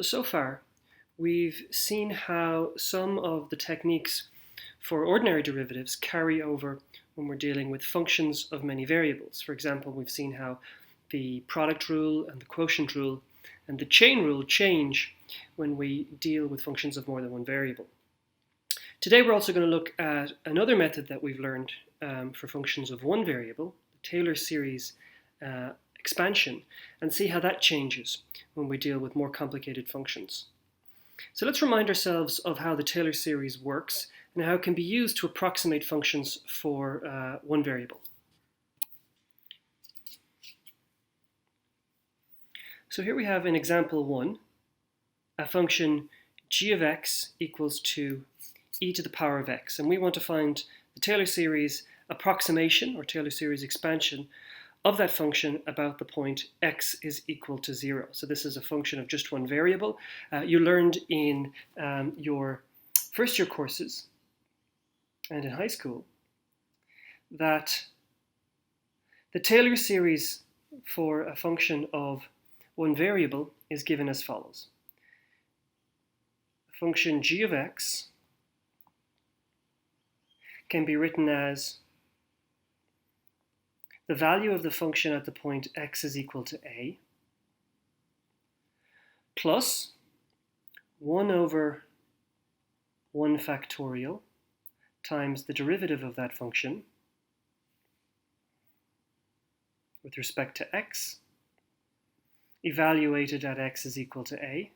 So far, we've seen how some of the techniques for ordinary derivatives carry over when we're dealing with functions of many variables. For example, we've seen how the product rule and the quotient rule and the chain rule change when we deal with functions of more than one variable. Today we're also going to look at another method that we've learned for functions of one variable, the Taylor series expansion, and see how that changes when we deal with more complicated functions. So let's remind ourselves of how the Taylor series works and how it can be used to approximate functions for one variable. So here we have in example 1, a function g of x equals to e to the power of x, and we want to find the Taylor series approximation or Taylor series expansion of that function about the point x is equal to 0. So this is a function of just one variable. You learned in your first year courses and in high school that the Taylor series for a function of one variable is given as follows. The function g of x can be written as the value of the function at the point x is equal to a plus 1 over 1 factorial times the derivative of that function with respect to x evaluated at x is equal to a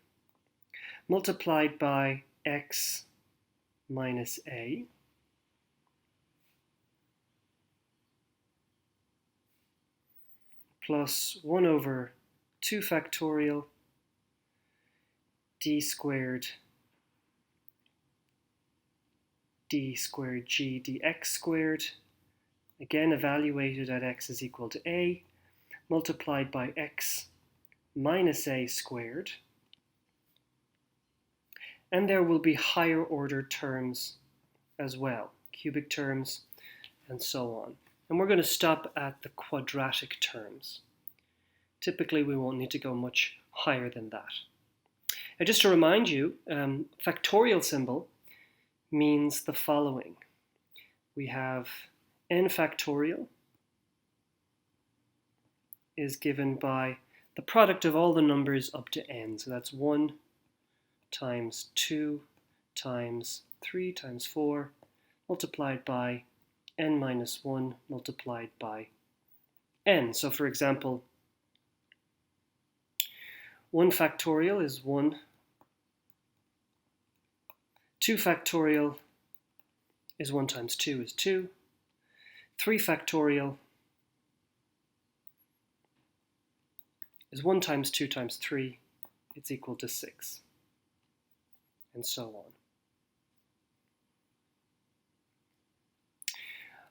multiplied by x minus a plus 1 over 2 factorial d squared g dx squared, again evaluated at x is equal to a, multiplied by x minus a squared. And there will be higher order terms as well, cubic terms and so on. And we're going to stop at the quadratic terms. Typically, we won't need to go much higher than that. And just to remind you, factorial symbol means the following. We have n factorial is given by the product of all the numbers up to n. So that's 1 times 2 times 3 times 4 multiplied by n minus 1 multiplied by n. So for example, 1 factorial is 1, 2 factorial is 1 times 2 is 2, 3 factorial is 1 times 2 times 3, it's equal to 6, and so on.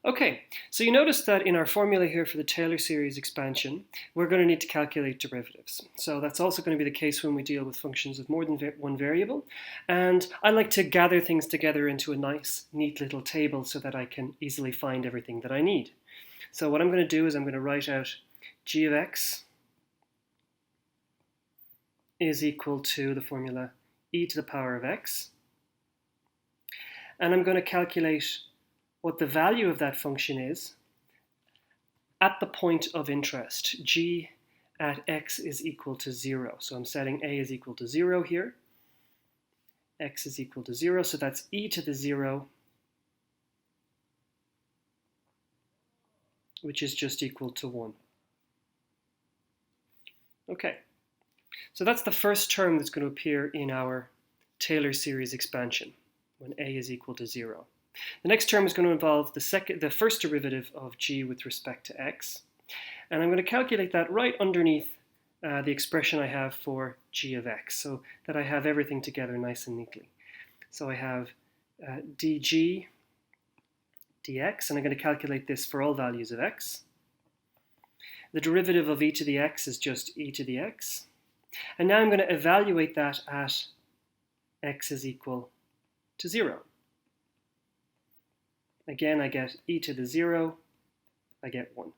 Okay, so you notice that in our formula here for the Taylor series expansion, we're going to need to calculate derivatives. So that's also going to be the case when we deal with functions of more than one variable. And I like to gather things together into a nice, neat little table so that I can easily find everything that I need. So what I'm going to do is I'm going to write out g of x is equal to the formula e to the power of x. And I'm going to calculate what the value of that function is at the point of interest, g at x is equal to 0. So I'm setting a is equal to 0 here. X is equal to 0, so that's e to the 0, which is just equal to 1. Okay, so that's the first term that's going to appear in our Taylor series expansion when a is equal to 0. The next term is going to involve the first derivative of g with respect to x. And I'm going to calculate that right underneath the expression I have for g of x, so that I have everything together nice and neatly. So I have dg dx, and I'm going to calculate this for all values of x. The derivative of e to the x is just e to the x. And now I'm going to evaluate that at x is equal to 0. Again, I get e to the 0, I get 1.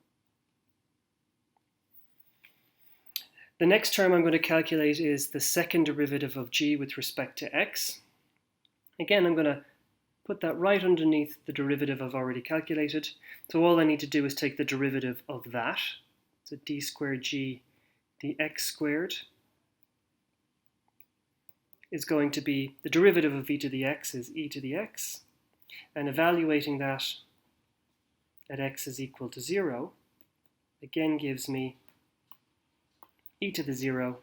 The next term I'm going to calculate is the second derivative of g with respect to x. Again, I'm going to put that right underneath the derivative I've already calculated. So all I need to do is take the derivative of that. So d squared g dx squared is going to be, the derivative of e to the x is e to the x, and evaluating that at x is equal to 0, again gives me e to the 0,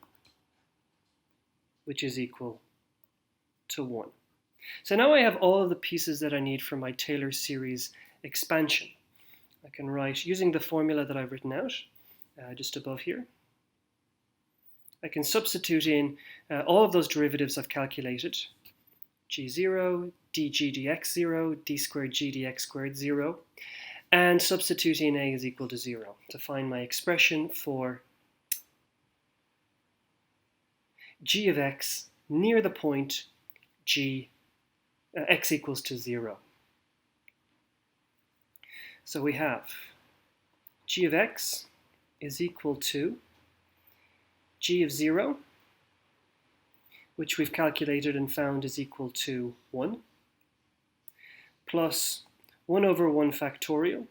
which is equal to 1. So now I have all of the pieces that I need for my Taylor series expansion. I can write, using the formula that I've written out just above here, I can substitute in all of those derivatives I've calculated. g0, dg dx 0, d squared g dx squared 0, and substitute in a is equal to 0 to find my expression for g of x near the point x equals to 0. So we have g of x is equal to g of 0, which we've calculated and found is equal to 1, plus 1 over 1 factorial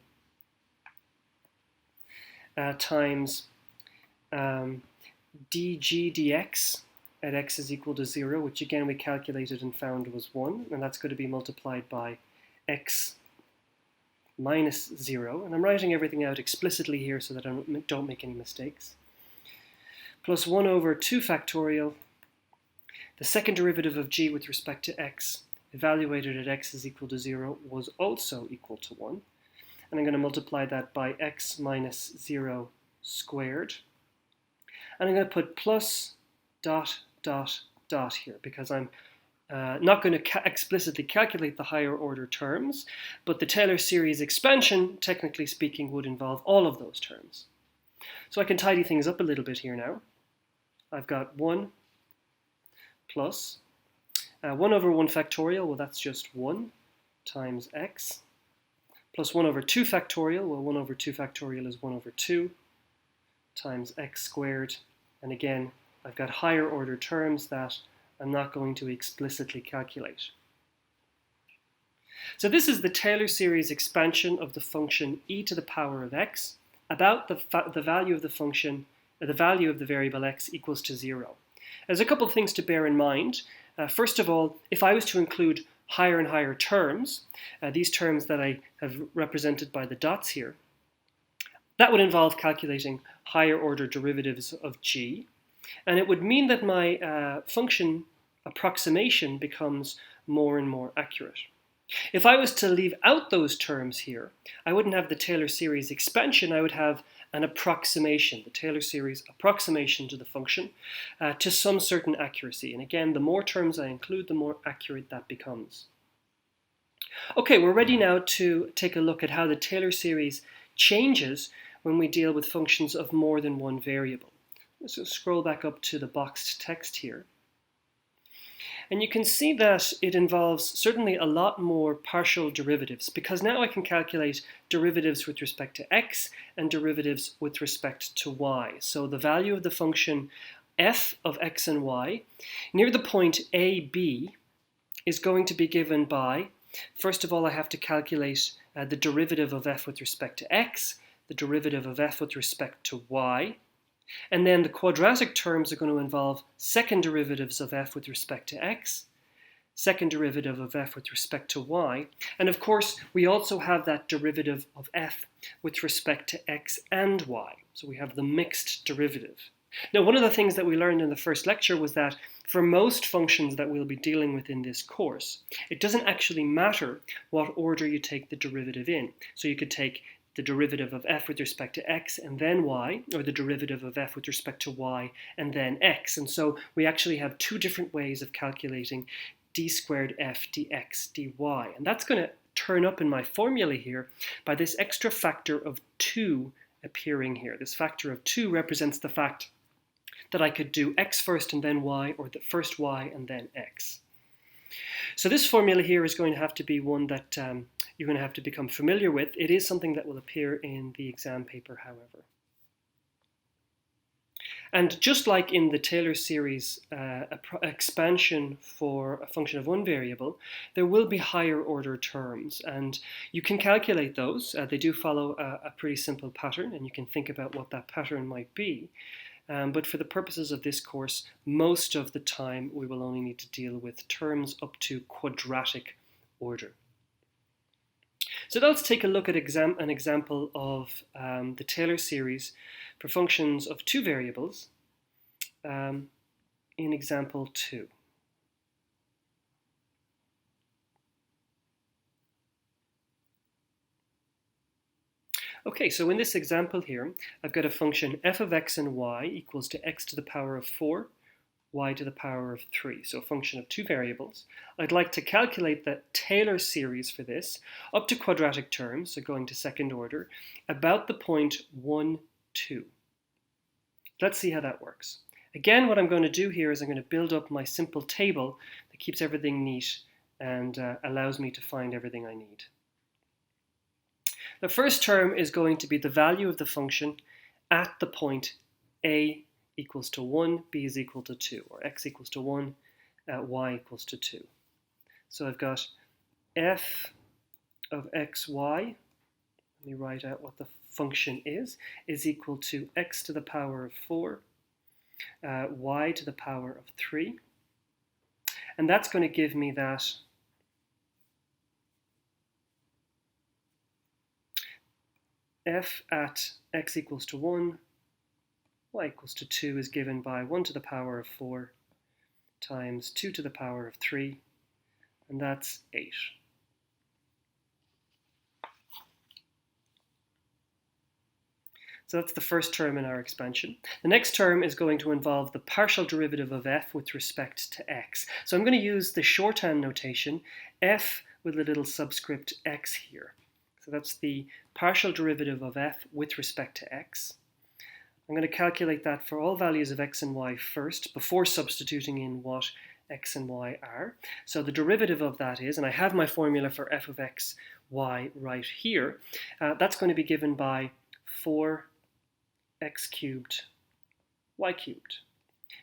times dg dx at x is equal to 0, which again we calculated and found was 1, and that's going to be multiplied by x minus 0. And I'm writing everything out explicitly here so that I don't make any mistakes. Plus 1 over 2 factorial, the second derivative of g with respect to x, evaluated at x is equal to 0, was also equal to 1. And I'm going to multiply that by x minus 0 squared. And I'm going to put plus dot dot dot here, because I'm not going to explicitly calculate the higher order terms, but the Taylor series expansion, technically speaking, would involve all of those terms. So I can tidy things up a little bit here now. I've got 1 plus 1 over 1 factorial, well that's just 1 times x, plus 1 over 2 factorial, well 1 over 2 factorial is 1 over 2 times x squared, and again I've got higher order terms that I'm not going to explicitly calculate. So this is the Taylor series expansion of the function e to the power of x about the value of the function, the value of the variable x equals to 0. There's a couple of things to bear in mind. First of all, if I was to include higher and higher terms, these terms that I have represented by the dots here, that would involve calculating higher order derivatives of g, and it would mean that my function approximation becomes more and more accurate. If I was to leave out those terms here, I wouldn't have the Taylor series expansion, I would have an approximation, the Taylor series approximation to the function, to some certain accuracy. And again, the more terms I include, the more accurate that becomes. Okay, we're ready now to take a look at how the Taylor series changes when we deal with functions of more than one variable. So scroll back up to the boxed text here. And you can see that it involves certainly a lot more partial derivatives, because now I can calculate derivatives with respect to x and derivatives with respect to y. So the value of the function f of x and y near the point a, b is going to be given by, first of all, I have to calculate the derivative of f with respect to x, the derivative of f with respect to y, and then the quadratic terms are going to involve second derivatives of f with respect to x, second derivative of f with respect to y, and of course we also have that derivative of f with respect to x and y. So we have the mixed derivative. Now, one of the things that we learned in the first lecture was that for most functions that we'll be dealing with in this course, it doesn't actually matter what order you take the derivative in. So you could take the derivative of f with respect to x and then y, or the derivative of f with respect to y and then x. And so we actually have two different ways of calculating d squared f dx dy. And that's going to turn up in my formula here by this extra factor of 2 appearing here. This factor of 2 represents the fact that I could do x first and then y, or the first y and then x. So this formula here is going to have to be one that you're going to have to become familiar with. It is something that will appear in the exam paper, however. And just like in the Taylor series expansion for a function of one variable, there will be higher order terms, and you can calculate those. They do follow a pretty simple pattern, and you can think about what that pattern might be. But for the purposes of this course, most of the time we will only need to deal with terms up to quadratic order. So let's take a look at an example of the Taylor series for functions of two variables in example 2. Okay, so in this example here, I've got a function f of x and y equals to x to the power of 4, y to the power of 3, so a function of two variables. I'd like to calculate the Taylor series for this up to quadratic terms, so going to second order, about the point 1, 2. Let's see how that works. Again, what I'm going to do here is I'm going to build up my simple table that keeps everything neat and allows me to find everything I need. The first term is going to be the value of the function at the point a equals to 1, b is equal to 2, or x equals to 1, y equals to 2. So I've got f of xy, let me write out what the function is equal to x to the power of 4, y to the power of 3. And that's going to give me that f at x equals to 1, y equals to 2 is given by 1 to the power of 4 times 2 to the power of 3, and that's 8. So that's the first term in our expansion. The next term is going to involve the partial derivative of f with respect to x. So I'm going to use the shorthand notation f with a little subscript x here. So that's the partial derivative of f with respect to x. I'm going to calculate that for all values of x and y first, before substituting in what x and y are. So the derivative of that is, and I have my formula for f of x, y right here, that's going to be given by 4x cubed, y cubed.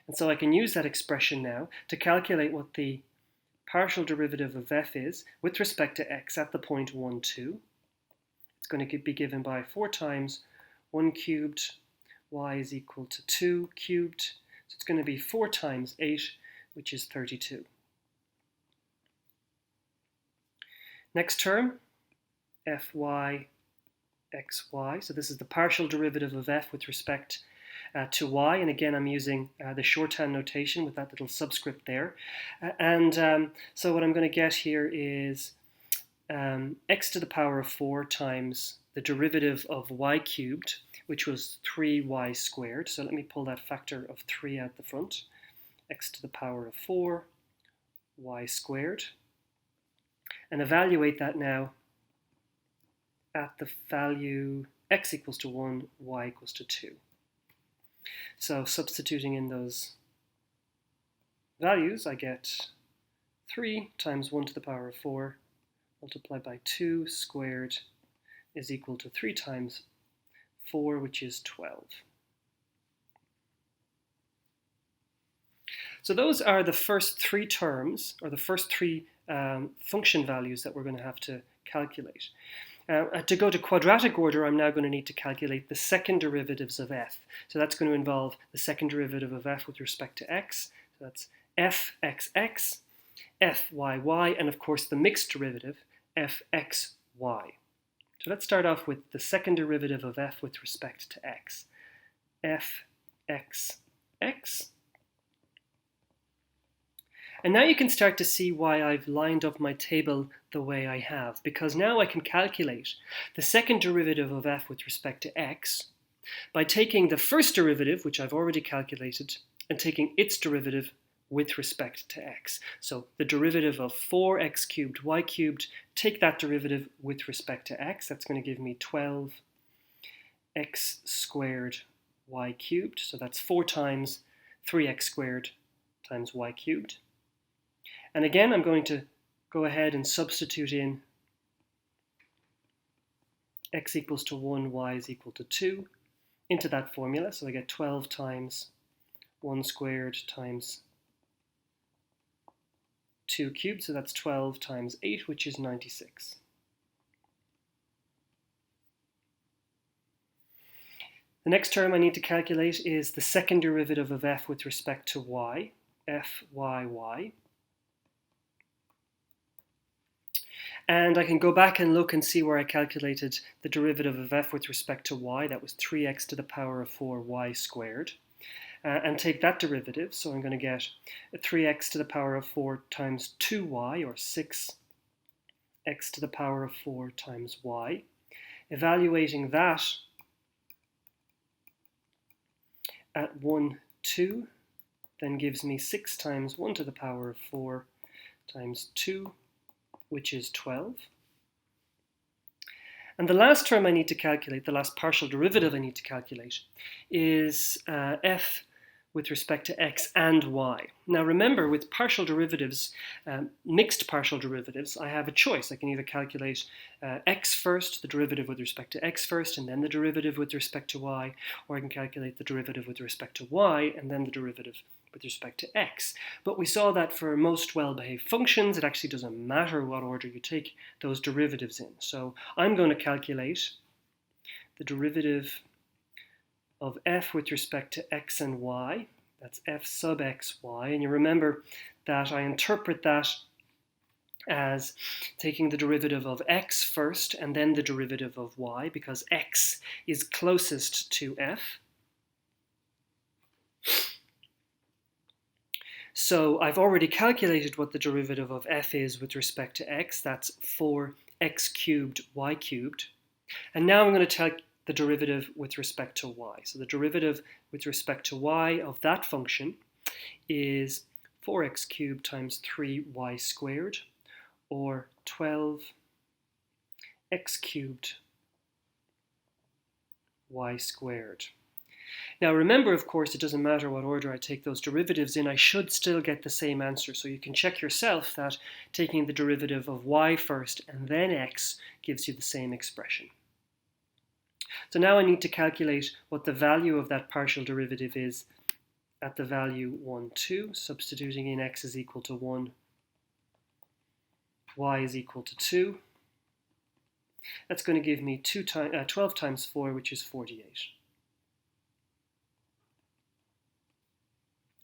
And so I can use that expression now to calculate what the partial derivative of f is with respect to x at the point 1, 2. It's going to be given by 4 times 1 cubed, y is equal to 2 cubed. So it's going to be 4 times 8, which is 32. Next term, fy xy. So this is the partial derivative of f with respect to y. And again, I'm using the shorthand notation with that little subscript there. So what I'm going to get here is x to the power of 4 times the derivative of y cubed, which was 3y squared. So let me pull that factor of 3 out the front. X to the power of 4, y squared. And evaluate that now at the value x equals to 1, y equals to 2. So substituting in those values, I get 3 times 1 to the power of 4 multiplied by 2 squared is equal to 3 times 4, which is 12. So those are the first 3 terms, or the first 3 function values that we're going to have to calculate. To go to quadratic order, I'm now going to need to calculate the second derivatives of f. So that's going to involve the second derivative of f with respect to x. So that's fxx, fyy, and of course the mixed derivative, fxy. So let's start off with the second derivative of f with respect to x. fxx. And now you can start to see why I've lined up my table the way I have, because now I can calculate the second derivative of f with respect to x by taking the first derivative, which I've already calculated, and taking its derivative with respect to x. So the derivative of 4x cubed y cubed, take that derivative with respect to x. That's going to give me 12x squared y cubed. So that's 4 times 3x squared times y cubed. And again, I'm going to go ahead and substitute in x equals to 1, y is equal to 2. into that formula. So I get 12 times 1 squared times 2 cubed. So that's 12 times 8, which is 96. The next term I need to calculate is the second derivative of f with respect to y, fyy. And I can go back and look and see where I calculated the derivative of f with respect to y. That was 3x to the power of 4y squared. And take that derivative, so I'm going to get 3x to the power of 4 times 2y, or 6x to the power of 4 times y. Evaluating that at 1, 2, then gives me 6 times 1 to the power of 4 times 2, which is 12. And the last term I need to calculate, the last partial derivative I need to calculate, is f with respect to x and y. Now remember, with partial derivatives, mixed partial derivatives, I have a choice. I can either calculate x first, the derivative with respect to x first, and then the derivative with respect to y, or I can calculate the derivative with respect to y, and then the derivative with respect to x. But we saw that for most well-behaved functions, it actually doesn't matter what order you take those derivatives in. So I'm going to calculate the derivative of f with respect to x and y. That's f sub x, y. And you remember that I interpret that as taking the derivative of x first and then the derivative of y, because x is closest to f. So I've already calculated what the derivative of f is with respect to x. That's 4x cubed y cubed. And now I'm going to take the derivative with respect to y. So the derivative with respect to y of that function is 4x cubed times 3y squared, or 12x cubed y squared. Now remember, of course, it doesn't matter what order I take those derivatives in, I should still get the same answer. So you can check yourself that taking the derivative of y first and then x gives you the same expression. So now I need to calculate what the value of that partial derivative is at the value 1, 2, substituting in x is equal to 1, y is equal to 2. That's going to give me 12 times 4, which is 48.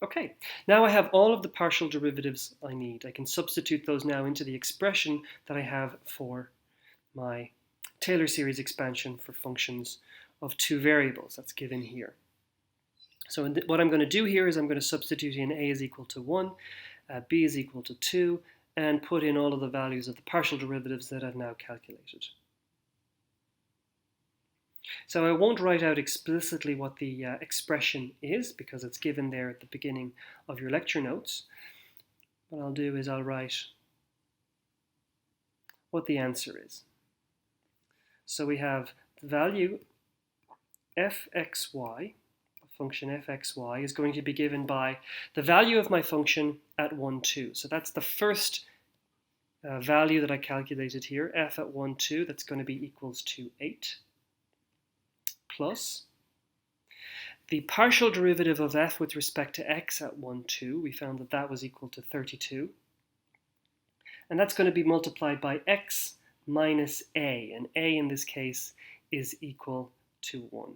Okay, now I have all of the partial derivatives I need. I can substitute those now into the expression that I have for my Taylor series expansion for functions of two variables. That's given here. So what I'm going to do here is I'm going to substitute in a is equal to 1, b is equal to 2, and put in all of the values of the partial derivatives that I've now calculated. So I won't write out explicitly what the expression is, because it's given there at the beginning of your lecture notes. What I'll do is I'll write what the answer is. So we have the value fxy, the function fxy, is going to be given by the value of my function at 1, 2. So that's the first value that I calculated here, f at 1, 2, that's going to be equals to 8, plus the partial derivative of f with respect to x at 1, 2. We found that that was equal to 32. And that's going to be multiplied by x minus a, and a in this case is equal to 1.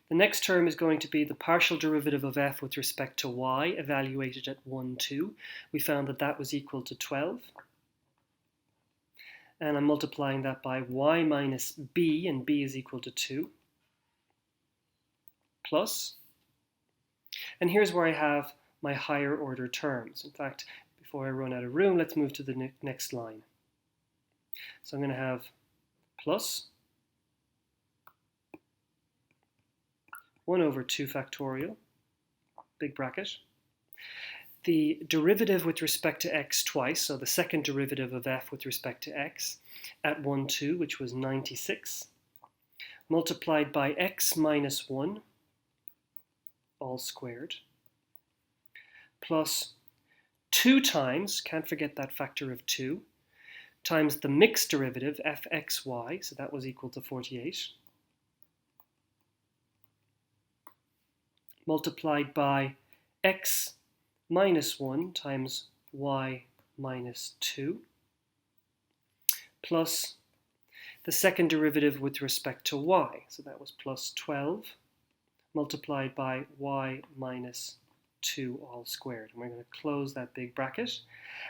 The next term is going to be the partial derivative of f with respect to y, evaluated at 1, 2. We found that that was equal to 12. And I'm multiplying that by y minus b, and b is equal to 2, plus, and here's where I have my higher order terms. In fact, before I run out of room, let's move to the next line. So I'm going to have plus 1 over 2 factorial, big bracket, the derivative with respect to x twice, so the second derivative of f with respect to x at 1, 2, which was 96, multiplied by x minus 1, all squared, plus 2 times, can't forget that factor of 2, times the mixed derivative, fxy, so that was equal to 48, multiplied by x minus 1 times y minus 2, plus the second derivative with respect to y, so that was plus 12, multiplied by y minus 2 all squared. And we're going to close that big bracket.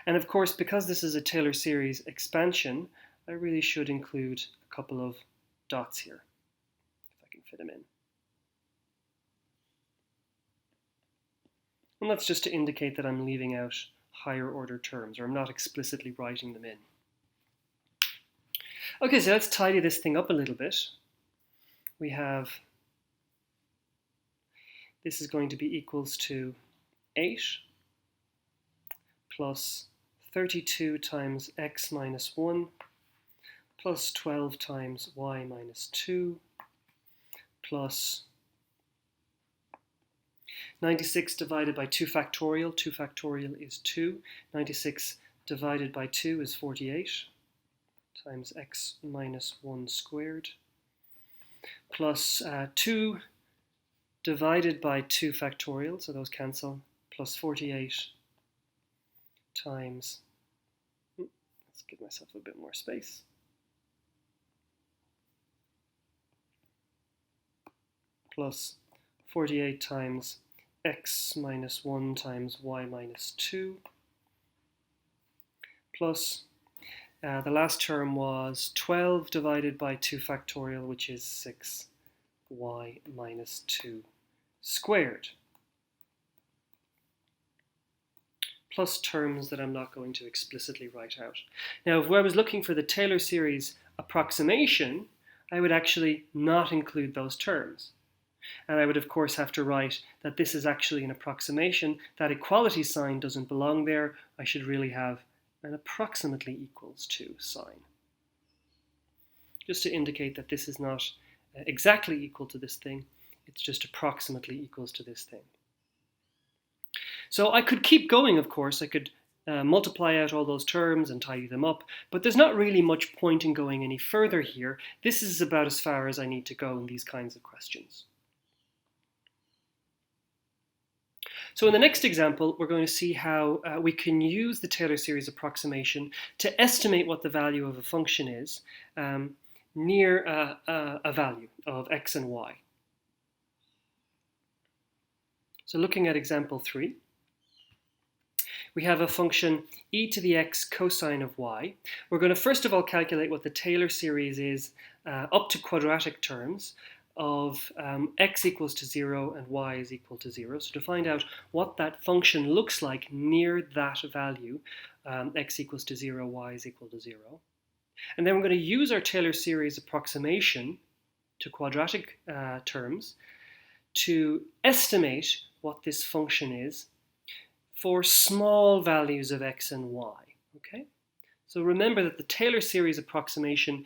And of course, because this is a Taylor series expansion, I really should include a couple of dots here, if I can fit them in. And that's just to indicate that I'm leaving out higher order terms, or I'm not explicitly writing them in. Okay, so let's tidy this thing up a little bit. We have, this is going to be equals to 8 plus 32 times x minus 1 plus 12 times y minus 2 plus 96 divided by 2 factorial. 2 factorial is 2. 96 divided by 2 is 48 times x minus 1 squared plus 2 divided by 2 factorial, so those cancel, plus 48 times, let's give myself a bit more space, plus 48 times x minus 1 times y minus 2, plus the last term was 12 divided by 2 factorial, which is 6y minus 2 squared, plus terms that I'm not going to explicitly write out. Now, if I was looking for the Taylor series approximation, I would actually not include those terms. And I would, of course, have to write that this is actually an approximation. That equality sign doesn't belong there. I should really have an approximately equals to sign, just to indicate that this is not exactly equal to this thing. It's just approximately equals to this thing. So I could keep going, of course. I could multiply out all those terms and tidy them up, but there's not really much point in going any further here. This is about as far as I need to go in these kinds of questions. So in the next example, we're going to see how we can use the Taylor series approximation to estimate what the value of a function is near a value of x and y. So looking at example 3, we have a function e to the x cosine of y. We're going to first of all calculate what the Taylor series is up to quadratic terms of x equals to 0 and y is equal to 0. So to find out what that function looks like near that value, x equals to 0, y is equal to 0. And then we're going to use our Taylor series approximation to quadratic terms to estimate what this function is for small values of x and y. Okay? So remember that the Taylor series approximation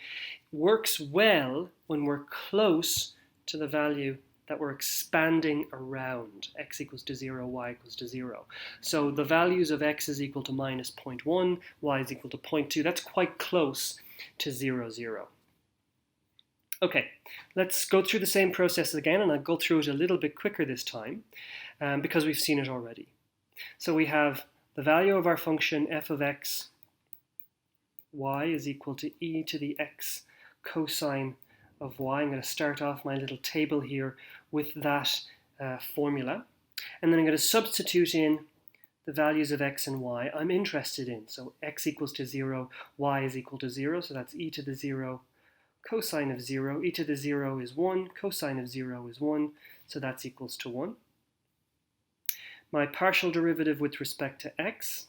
works well when we're close to the value that we're expanding around, x equals to 0, y equals to 0. So the values of x is equal to minus 0.1, y is equal to 0.2. That's quite close to 0, 0. Okay, let's go through the same process again, and I'll go through it a little bit quicker this time because we've seen it already. So we have the value of our function f of x, y is equal to e to the x cosine of y. I'm going to start off my little table here with that formula. And then I'm going to substitute in the values of x and y I'm interested in. So x equals to 0, y is equal to 0. So that's e to the 0 cosine of 0. E to the 0 is 1. Cosine of 0 is 1. So that's equals to 1. My partial derivative with respect to x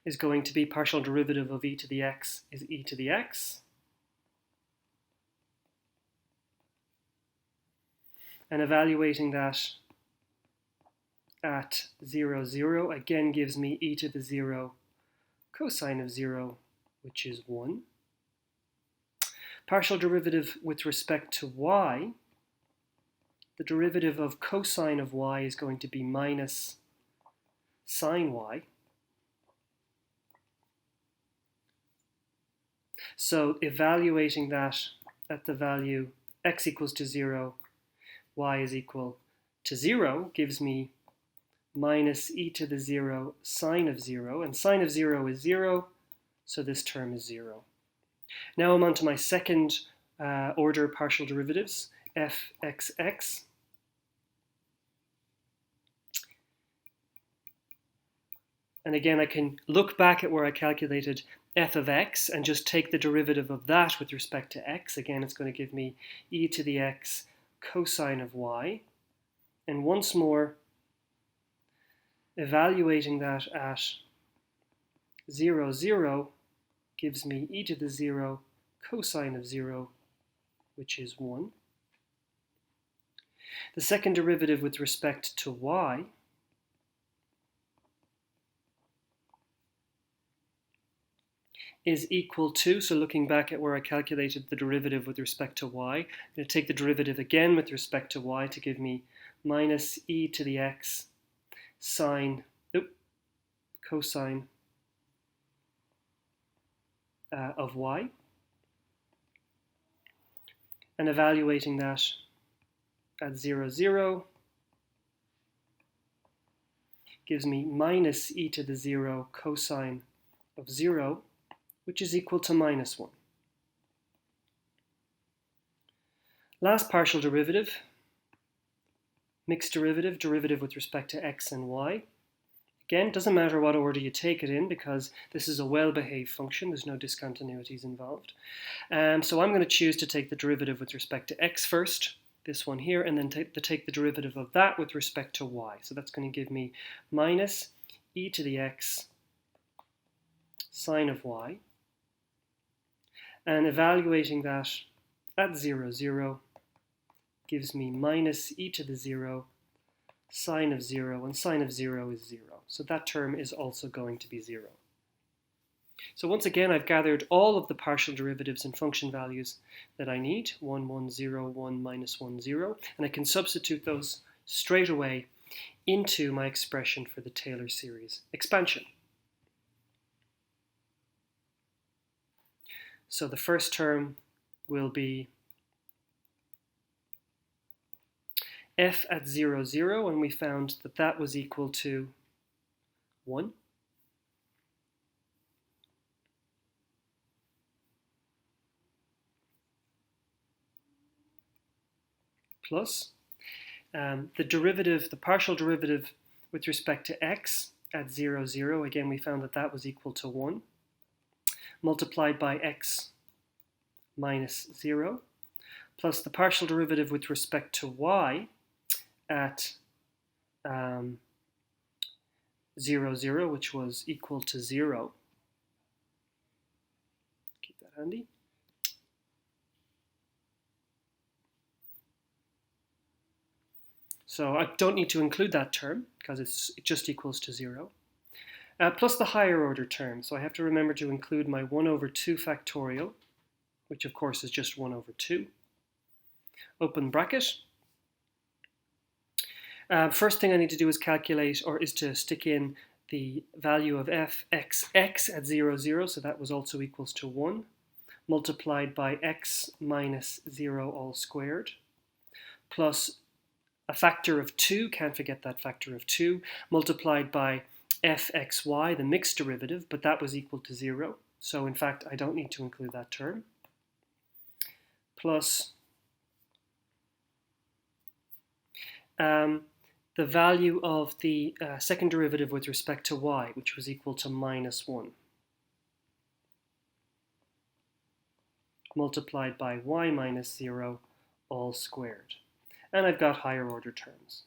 is going to be partial derivative of e to the x is e to the x. And evaluating that at 0, 0 again gives me e to the 0 cosine of 0, which is 1. Partial derivative with respect to y, the derivative of cosine of y is going to be minus sine y. So evaluating that at the value x equals to 0, y is equal to 0 gives me minus e to the 0 sine of 0, and sine of 0 is 0, so this term is 0. Now I'm on to my second order partial derivatives, fxx. And again, I can look back at where I calculated f of x and just take the derivative of that with respect to x. Again, it's going to give me e to the x cosine of y. And once more, evaluating that at 0, 0 gives me e to the 0 cosine of 0, which is 1. The second derivative with respect to y is equal to, so looking back at where I calculated the derivative with respect to y, I'm going to take the derivative again with respect to y to give me minus e to the x cosine of y. And evaluating that at 0, 0 gives me minus e to the 0 cosine of 0, which is equal to minus 1. Last partial derivative, mixed derivative, derivative with respect to x and y. Again, doesn't matter what order you take it in because this is a well-behaved function. There's no discontinuities involved. So I'm going to choose to take the derivative with respect to x first, this one here, and then take the derivative of that with respect to y. So that's going to give me minus e to the x sine of y. And evaluating that at 0, 0 gives me minus e to the 0 sine of 0, and sine of 0 is 0. So that term is also going to be 0. So once again, I've gathered all of the partial derivatives and function values that I need, 1, 1, 0, 1, minus 1, 0, and I can substitute those straight away into my expression for the Taylor series expansion. So the first term will be f at 0, 0, and we found that that was equal to 1. Plus the derivative, the partial derivative with respect to x at 0, 0, again we found that that was equal to 1, multiplied by x minus 0, plus the partial derivative with respect to y at 0, 0, which was equal to 0. Keep that handy. So I don't need to include that term because it just equals to 0. Plus the higher order term. So I have to remember to include my 1 over 2 factorial, which of course is just 1 over 2. Open bracket. First thing I need to do is calculate, or is to stick in the value of fxx at 0, 0, so that was also equals to 1, multiplied by x minus 0 all squared, plus a factor of 2, can't forget that factor of 2, multiplied by fxy, the mixed derivative, but that was equal to 0. So in fact, I don't need to include that term. Plus the value of the second derivative with respect to y, which was equal to minus 1, multiplied by y minus 0 all squared. And I've got higher order terms.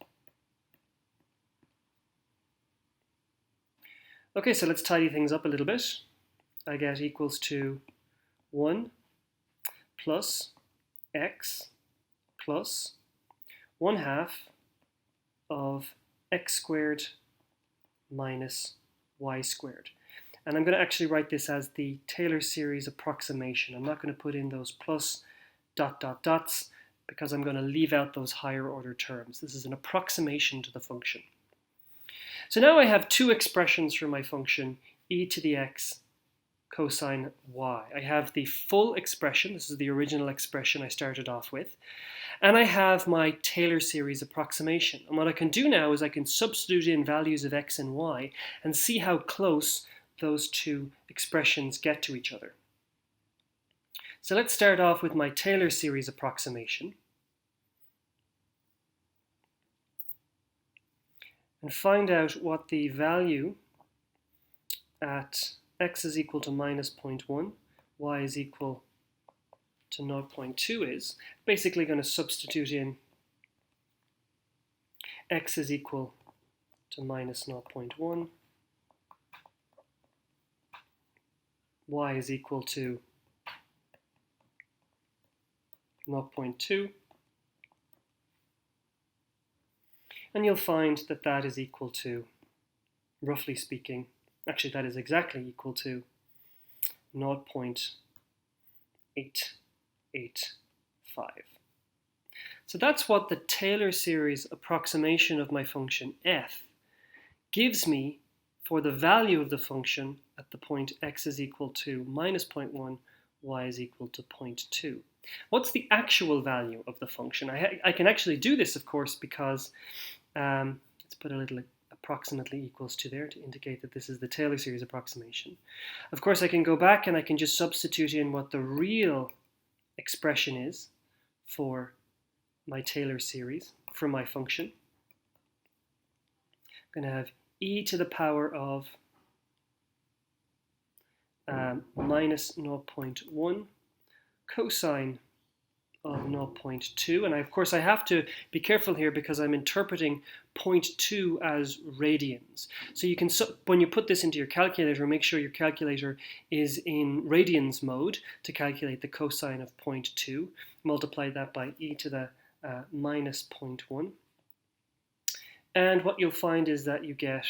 Okay, so let's tidy things up a little bit. I get equals to 1 plus x plus 1/2 of x squared minus y squared. And I'm going to actually write this as the Taylor series approximation. I'm not going to put in those plus dot dot dots because I'm going to leave out those higher order terms. This is an approximation to the function. So now I have two expressions for my function e to the x cosine y. I have the full expression. This is the original expression I started off with. And I have my Taylor series approximation. And what I can do now is I can substitute in values of x and y and see how close those two expressions get to each other. So let's start off with my Taylor series approximation and find out what the value at x is equal to minus 0.1, y is equal to 0.2 is. Basically going to substitute in x is equal to minus 0.1, y is equal to 0.2, and you'll find that that is equal to, roughly speaking, actually that is exactly equal to 0.885. So that's what the Taylor series approximation of my function f gives me for the value of the function at the point x is equal to minus 0.1, y is equal to 0.2. What's the actual value of the function? I can actually do this, of course, because let's put a little approximately equals to there to indicate that this is the Taylor series approximation. Of course, I can go back and I can just substitute in what the real expression is for my Taylor series, for my function. I'm going to have e to the power of minus 0.1 cosine of 0.2, and of course I have to be careful here because I'm interpreting 0.2 as radians. So you can, when you put this into your calculator, make sure your calculator is in radians mode to calculate the cosine of 0.2. Multiply that by e to the minus 0.1. And what you'll find is that you get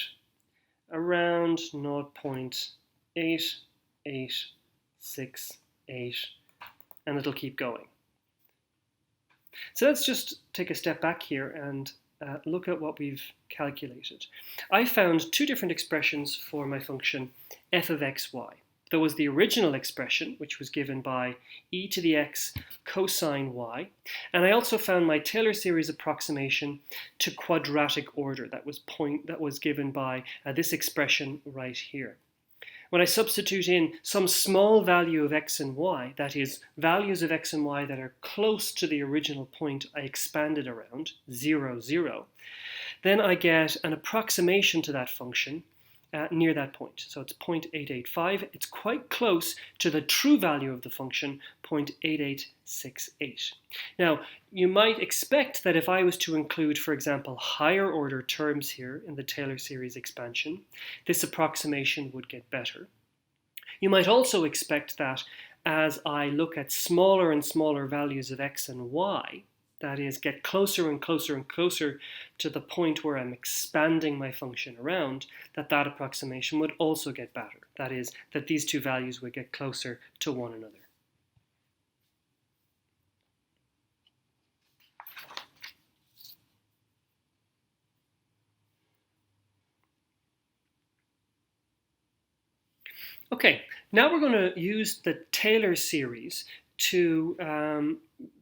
around 0.8868, and it'll keep going. So let's just take a step back here and look at what we've calculated. I found two different expressions for my function f of xy. There was the original expression, which was given by e to the x cosine y, and I also found my Taylor series approximation to quadratic order that was given by this expression right here. When I substitute in some small value of x and y, that is, values of x and y that are close to the original point I expanded around, 0, 0, then I get an approximation to that function near that point. So it's 0.885. It's quite close to the true value of the function, 0.8868. Now, you might expect that if I was to include, for example, higher order terms here in the Taylor series expansion, this approximation would get better. You might also expect that as I look at smaller and smaller values of x and y, that is, get closer and closer and closer to the point where I'm expanding my function around, that approximation would also get better. That is, that these two values would get closer to one another. Okay, now we're going to use the Taylor series to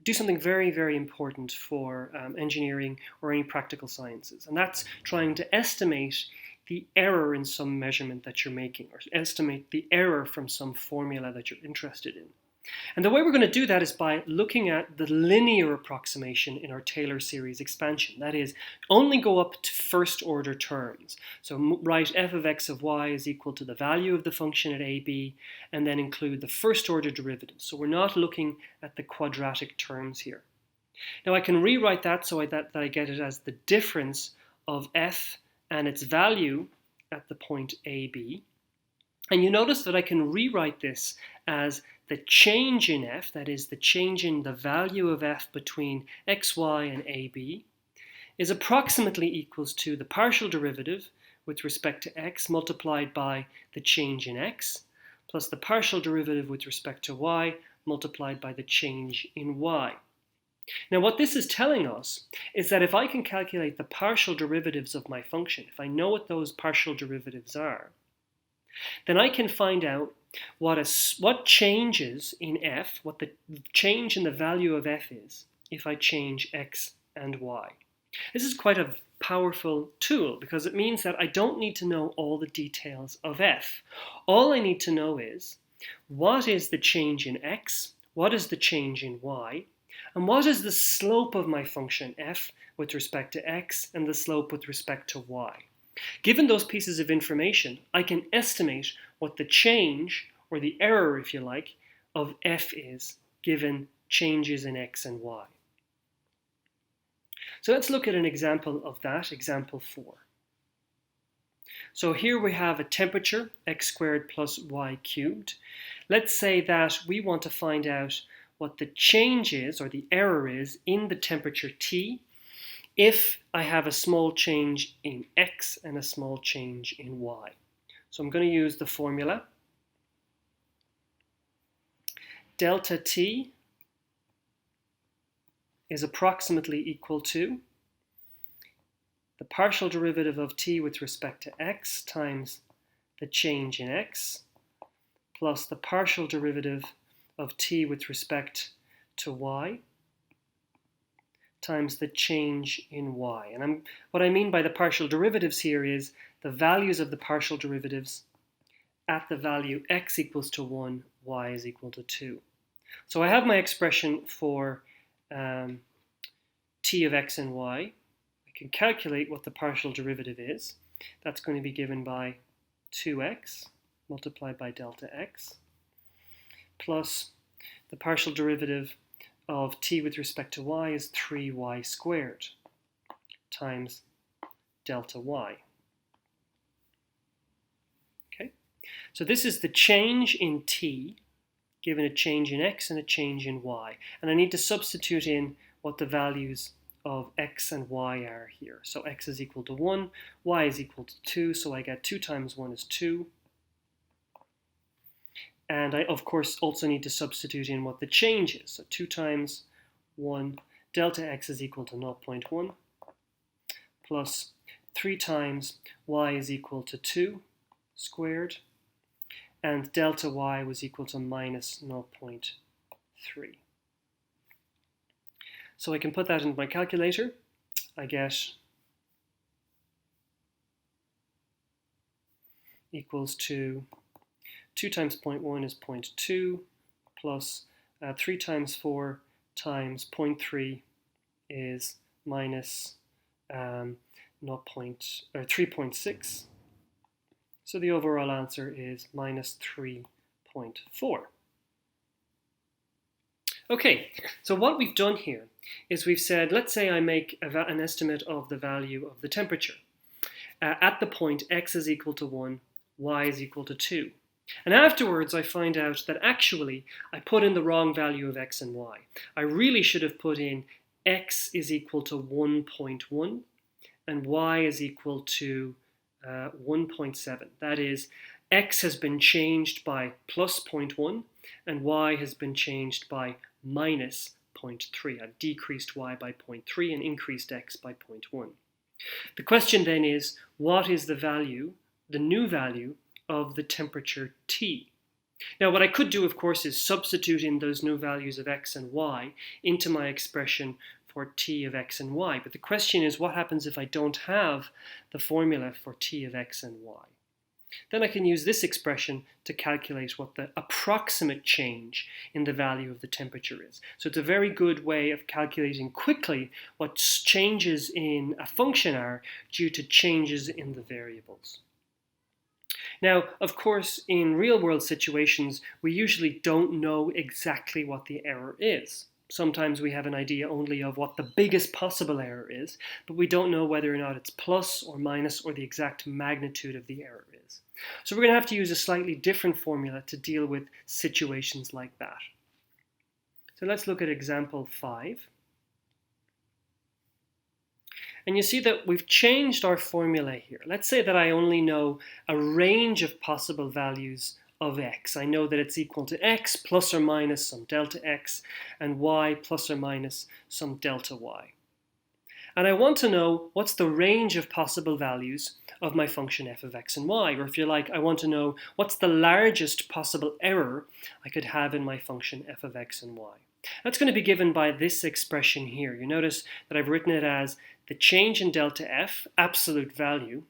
do something very, very important for engineering or any practical sciences, and that's trying to estimate the error in some measurement that you're making, or estimate the error from some formula that you're interested in. And the way we're going to do that is by looking at the linear approximation in our Taylor series expansion. That is, only go up to first order terms. So write f of x of y is equal to the value of the function at a, b, and then include the first order derivatives. So we're not looking at the quadratic terms here. Now I can rewrite that so that I get it as the difference of f and its value at the point a, b. And you notice that I can rewrite this as the change in f, that is the change in the value of f between xy and ab, is approximately equals to the partial derivative with respect to x multiplied by the change in x, plus the partial derivative with respect to y multiplied by the change in y. Now what this is telling us is that if I can calculate the partial derivatives of my function, if I know what those partial derivatives are, then I can find out what changes in f, what the change in the value of f is if I change x and y. This is quite a powerful tool because it means that I don't need to know all the details of f. All I need to know is what is the change in x, what is the change in y, and what is the slope of my function f with respect to x and the slope with respect to y. Given those pieces of information, I can estimate what the change, or the error if you like, of f is given changes in x and y. So let's look at an example of that, example 4. So here we have a temperature, x squared plus y cubed. Let's say that we want to find out what the change is, or the error is, in the temperature T if I have a small change in x and a small change in y. So I'm going to use the formula. Delta T is approximately equal to the partial derivative of t with respect to x times the change in x plus the partial derivative of t with respect to y times the change in y. And what I mean by the partial derivatives here is the values of the partial derivatives at the value x equals to 1, y is equal to 2. So I have my expression for t of x and y. I can calculate what the partial derivative is. That's going to be given by 2x multiplied by delta x plus the partial derivative of t with respect to y is 3y squared times delta y. Okay, so this is the change in t given a change in x and a change in y. And I need to substitute in what the values of x and y are here. So x is equal to 1, y is equal to 2, so I get 2 times 1 is 2. And I, of course, also need to substitute in what the change is. So 2 times 1, delta x is equal to 0.1, plus 3 times y is equal to 2 squared, and delta y was equal to minus 0.3. So I can put that into my calculator. I get equals to 2 times 0.1 is 0.2 plus 3 times 4 times 0.3 is minus 3.6. So the overall answer is minus 3.4. Okay, so what we've done here is we've said, let's say I make an estimate of the value of the temperature at the point x is equal to 1, y is equal to 2. And afterwards I find out that actually I put in the wrong value of x and y. I really should have put in x is equal to 1.1 and y is equal to 1.7. That is, x has been changed by plus 0.1 and y has been changed by minus 0.3. I've decreased y by 0.3 and increased x by 0.1. The question then is, what is the value, the new value, of the temperature T? Now what I could do, of course, is substitute in those new values of x and y into my expression for T of x and y. But the question is, what happens if I don't have the formula for T of x and y? Then I can use this expression to calculate what the approximate change in the value of the temperature is. So it's a very good way of calculating quickly what changes in a function are due to changes in the variables. Now, of course, in real-world situations, we usually don't know exactly what the error is. Sometimes we have an idea only of what the biggest possible error is, but we don't know whether or not it's plus or minus or the exact magnitude of the error is. So we're going to have to use a slightly different formula to deal with situations like that. So let's look at example 5. And you see that we've changed our formula here. Let's say that I only know a range of possible values of x. I know that it's equal to x plus or minus some delta x and y plus or minus some delta y. And I want to know what's the range of possible values of my function f of x and y, or if you like, I want to know what's the largest possible error I could have in my function f of x and y. That's going to be given by this expression here. You notice that I've written it as the change in delta f, absolute value,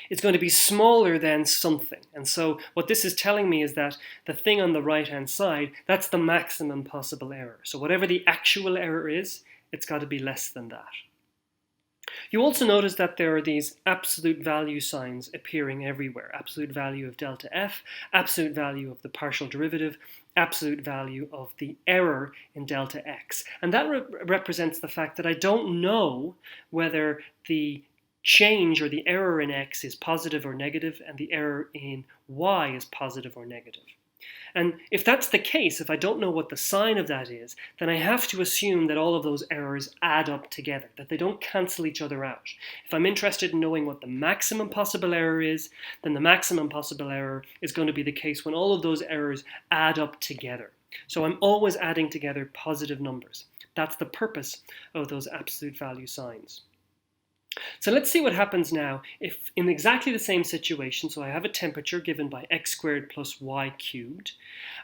is going to be smaller than something. And so what this is telling me is that the thing on the right-hand side, that's the maximum possible error. So whatever the actual error is, it's got to be less than that. You also notice that there are these absolute value signs appearing everywhere. Absolute value of delta f, absolute value of the partial derivative, absolute value of the error in delta x. And that represents the fact that I don't know whether the change or the error in x is positive or negative and the error in y is positive or negative. And if that's the case, if I don't know what the sign of that is, then I have to assume that all of those errors add up together, that they don't cancel each other out. If I'm interested in knowing what the maximum possible error is, then the maximum possible error is going to be the case when all of those errors add up together. So I'm always adding together positive numbers. That's the purpose of those absolute value signs. So let's see what happens now if in exactly the same situation, so I have a temperature given by x squared plus y cubed,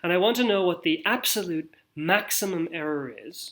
and I want to know what the absolute maximum error is,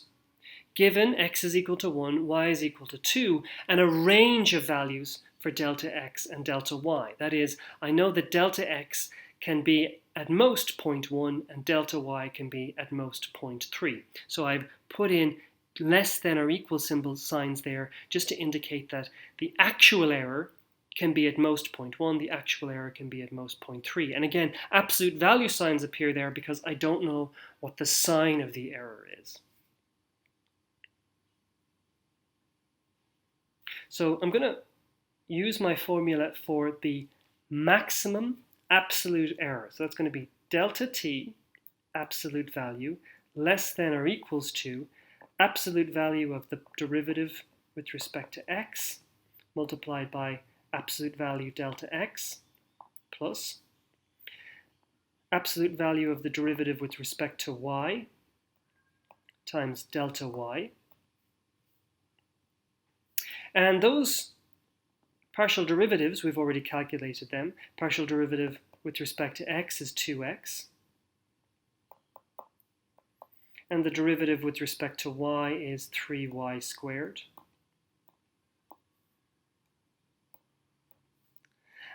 given x is equal to 1, y is equal to 2, and a range of values for delta x and delta y. That is, I know that delta x can be at most 0.1 and delta y can be at most 0.3. So I've put in less than or equal symbol signs there just to indicate that the actual error can be at most 0.1, the actual error can be at most 0.3. And again, absolute value signs appear there because I don't know what the sign of the error is. So I'm going to use my formula for the maximum absolute error. So that's going to be delta t, absolute value, less than or equals to absolute value of the derivative with respect to x multiplied by absolute value delta x plus absolute value of the derivative with respect to y times delta y. And those partial derivatives, we've already calculated them. Partial derivative with respect to x is 2x. And the derivative with respect to y is 3y squared.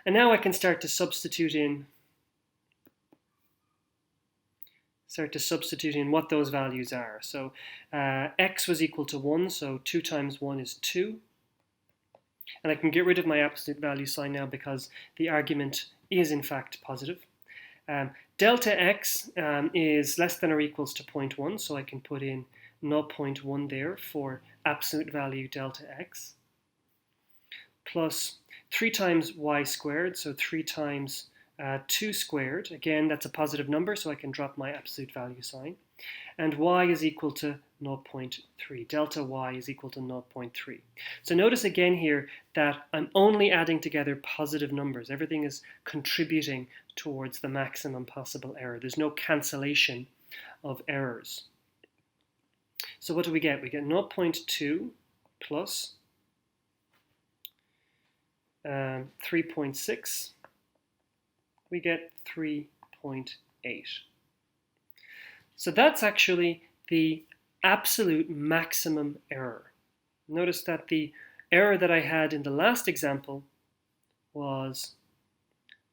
And now I can start to substitute in what those values are. So x was equal to 1, so 2 times 1 is 2. And I can get rid of my absolute value sign now because the argument is in fact positive. Delta x is less than or equals to 0.1, so I can put in 0.1 there for absolute value delta x, plus 3 times y squared, so 3 times 2 squared. Again, that's a positive number, so I can drop my absolute value sign. And y is equal to 0.3. Delta y is equal to 0.3. So notice again here that I'm only adding together positive numbers. Everything is contributing towards the maximum possible error. There's no cancellation of errors. So what do we get? We get 0.2 plus 3.6. We get 3.8. So that's actually the absolute maximum error. Notice that the error that I had in the last example was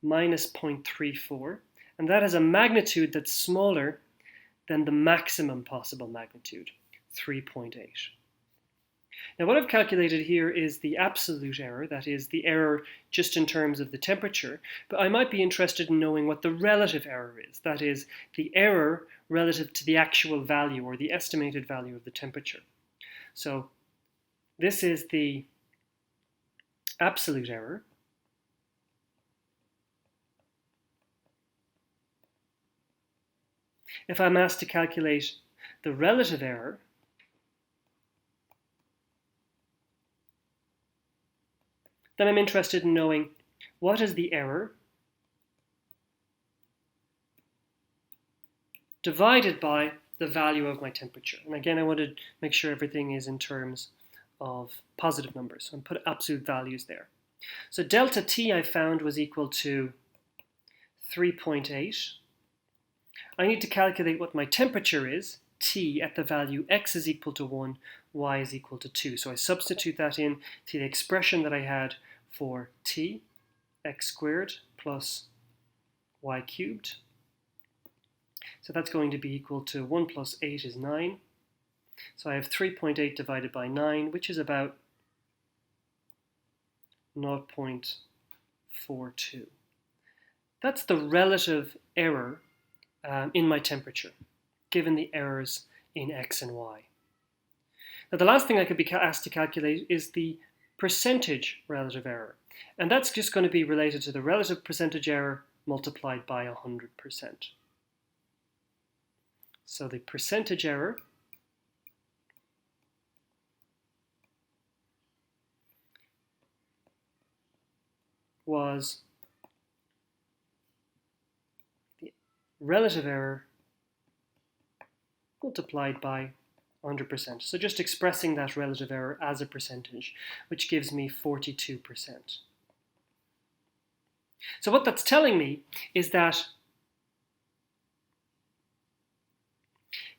minus 0.34, and that has a magnitude that's smaller than the maximum possible magnitude, 3.8. Now what I've calculated here is the absolute error, that is the error just in terms of the temperature, but I might be interested in knowing what the relative error is, that is the error relative to the actual value or the estimated value of the temperature. So this is the absolute error. If I'm asked to calculate the relative error, then I'm interested in knowing what is the error divided by the value of my temperature. And again, I want to make sure everything is in terms of positive numbers and put absolute values there. So delta T I found was equal to 3.8. I need to calculate what my temperature is, T, at the value x is equal to 1, y is equal to 2. So I substitute that in to the expression that I had for T, x squared plus y cubed. So that's going to be equal to 1 plus 8 is 9. So I have 3.8 divided by 9, which is about 0.42. That's the relative error in my temperature, given the errors in x and y. Now the last thing I could be asked to calculate is the percentage relative error. And that's just going to be related to the relative percentage error multiplied by 100%. So the percentage error was the relative error multiplied by 100%. So just expressing that relative error as a percentage, which gives me 42%. So what that's telling me is that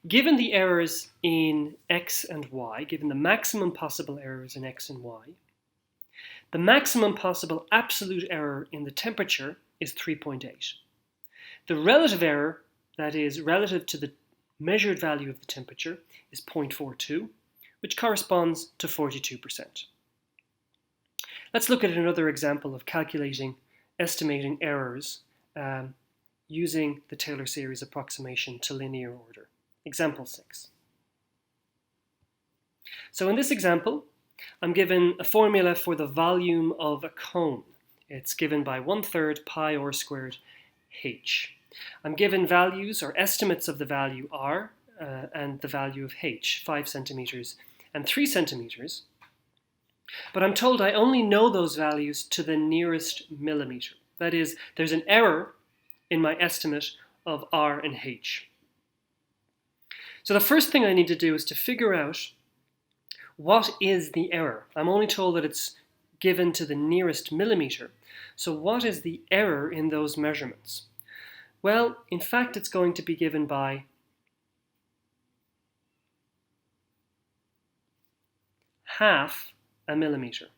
given the errors in x and y, given the maximum possible errors in x and y, the maximum possible absolute error in the temperature is 3.8. The relative error, that is relative to the measured value of the temperature, is 0.42, which corresponds to 42%. Let's look at another example of estimating errors using the Taylor series approximation to linear order. Example 6. So in this example, I'm given a formula for the volume of a cone. It's given by 1/3 pi r squared h. I'm given values or estimates of the value r and the value of h, 5 centimeters and 3 centimeters. But I'm told I only know those values to the nearest millimeter. That is, there's an error in my estimate of r and h. So the first thing I need to do is to figure out what is the error. I'm only told that it's given to the nearest millimeter. So what is the error in those measurements? Well, in fact, it's going to be given by half a millimeter.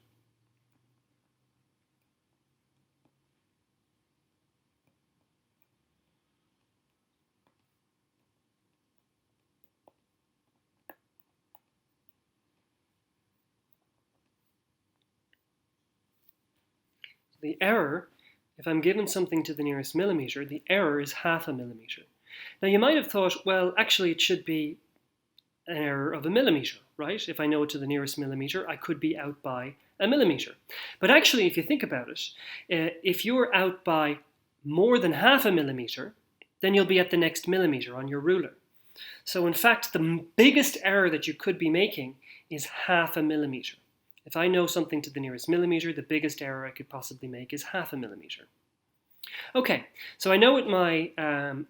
The error, if I'm given something to the nearest millimeter, the error is half a millimeter. Now you might have thought, well, actually it should be an error of a millimeter, right? If I know it to the nearest millimeter, I could be out by a millimeter. But actually, if you think about it, if you're out by more than half a millimeter, then you'll be at the next millimeter on your ruler. So in fact, the biggest error that you could be making is half a millimeter. If I know something to the nearest millimeter, the biggest error I could possibly make is half a millimeter. Okay, so I know what my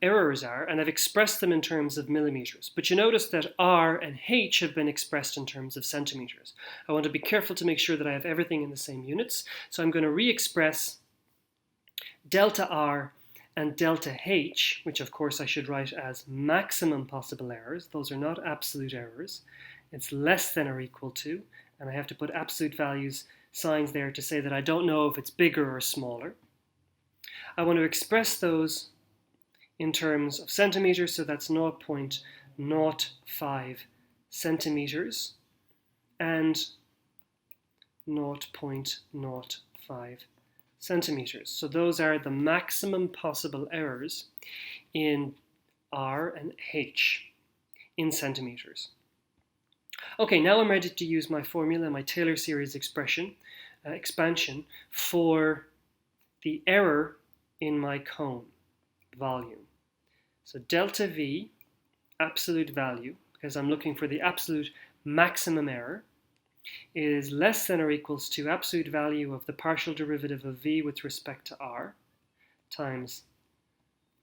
errors are, and I've expressed them in terms of millimeters. But you notice that r and h have been expressed in terms of centimeters. I want to be careful to make sure that I have everything in the same units. So I'm going to re-express delta r and delta h, which of course I should write as maximum possible errors. Those are not absolute errors. It's less than or equal to, and I have to put absolute values, signs there to say that I don't know if it's bigger or smaller. I want to express those in terms of centimeters, so that's 0.05 centimeters and 0.05 centimeters. So those are the maximum possible errors in r and h in centimeters. Okay, now I'm ready to use my formula, my Taylor series expansion for the error in my cone volume. So delta V, absolute value, because I'm looking for the absolute maximum error, is less than or equals to absolute value of the partial derivative of V with respect to R times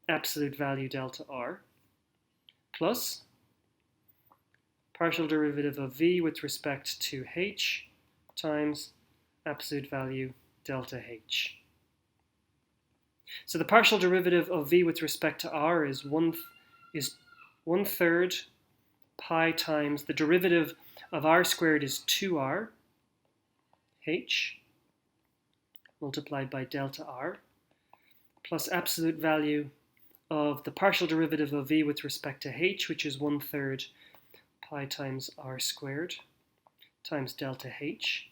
absolute value delta R plus partial derivative of v with respect to h times absolute value delta h. So the partial derivative of v with respect to r is one third pi times the derivative of r squared is 2r h multiplied by delta r plus absolute value of the partial derivative of v with respect to h, which is 1/3 pi times r squared times delta h.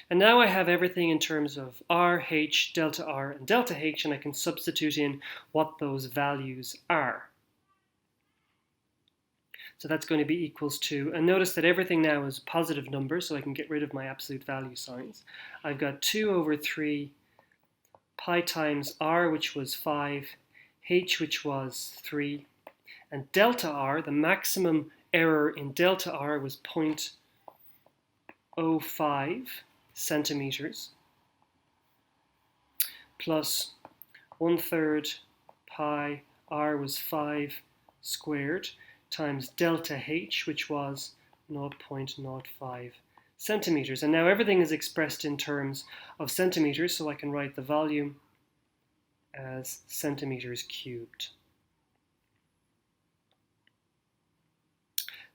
And now I have everything in terms of r, h, delta r, and delta h, and I can substitute in what those values are. So that's going to be equals to, and notice that everything now is positive numbers, so I can get rid of my absolute value signs. I've got 2/3 pi times r, which was 5, h, which was 3, and delta r, the maximum error in delta r was 0.05 centimeters, plus 1/3 pi r was 5 squared, times delta h, which was 0.05 centimeters. And now everything is expressed in terms of centimeters, so I can write the volume as centimeters cubed.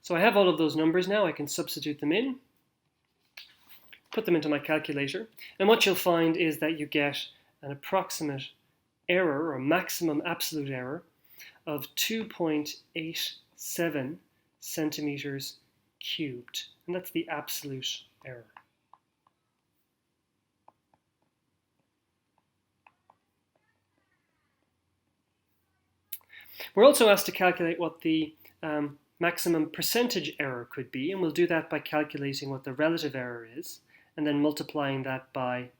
So I have all of those numbers now. I can substitute them in, put them into my calculator, and what you'll find is that you get an approximate error, or maximum absolute error, of 2.87 centimeters cubed, and that's the absolute error. We're also asked to calculate what the maximum percentage error could be, and we'll do that by calculating what the relative error is, and then multiplying that by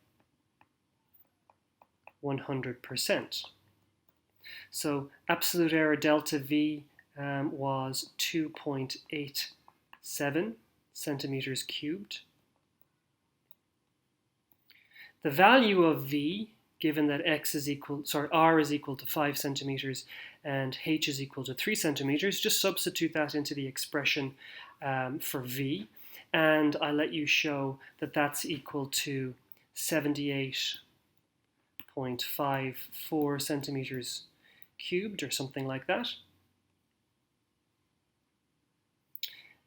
100%. So absolute error delta V was 2.87 centimeters cubed. The value of V, given that R is equal to 5 centimeters and H is equal to 3 centimeters, just substitute that into the expression for V, and I'll let you show that that's equal to 78.54 centimeters cubed, or something like that.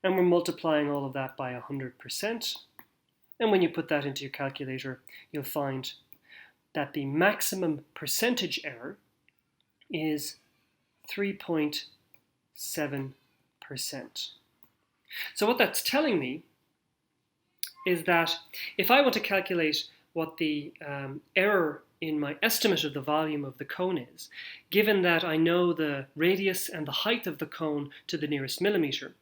And we're multiplying all of that by 100%. And when you put that into your calculator, you'll find that the maximum percentage error is 3.7%. So what that's telling me is that if I want to calculate what the error in my estimate of the volume of the cone is, given that I know the radius and the height of the cone to the nearest millimeter,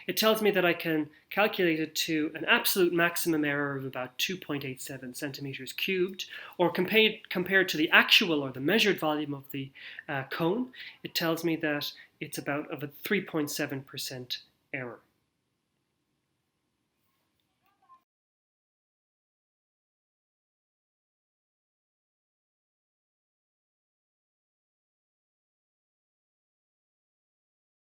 it tells me that I can calculate it to an absolute maximum error of about 2.87 centimeters cubed, or compared to the actual or the measured volume of the cone, it tells me that it's about of a 3.7% error.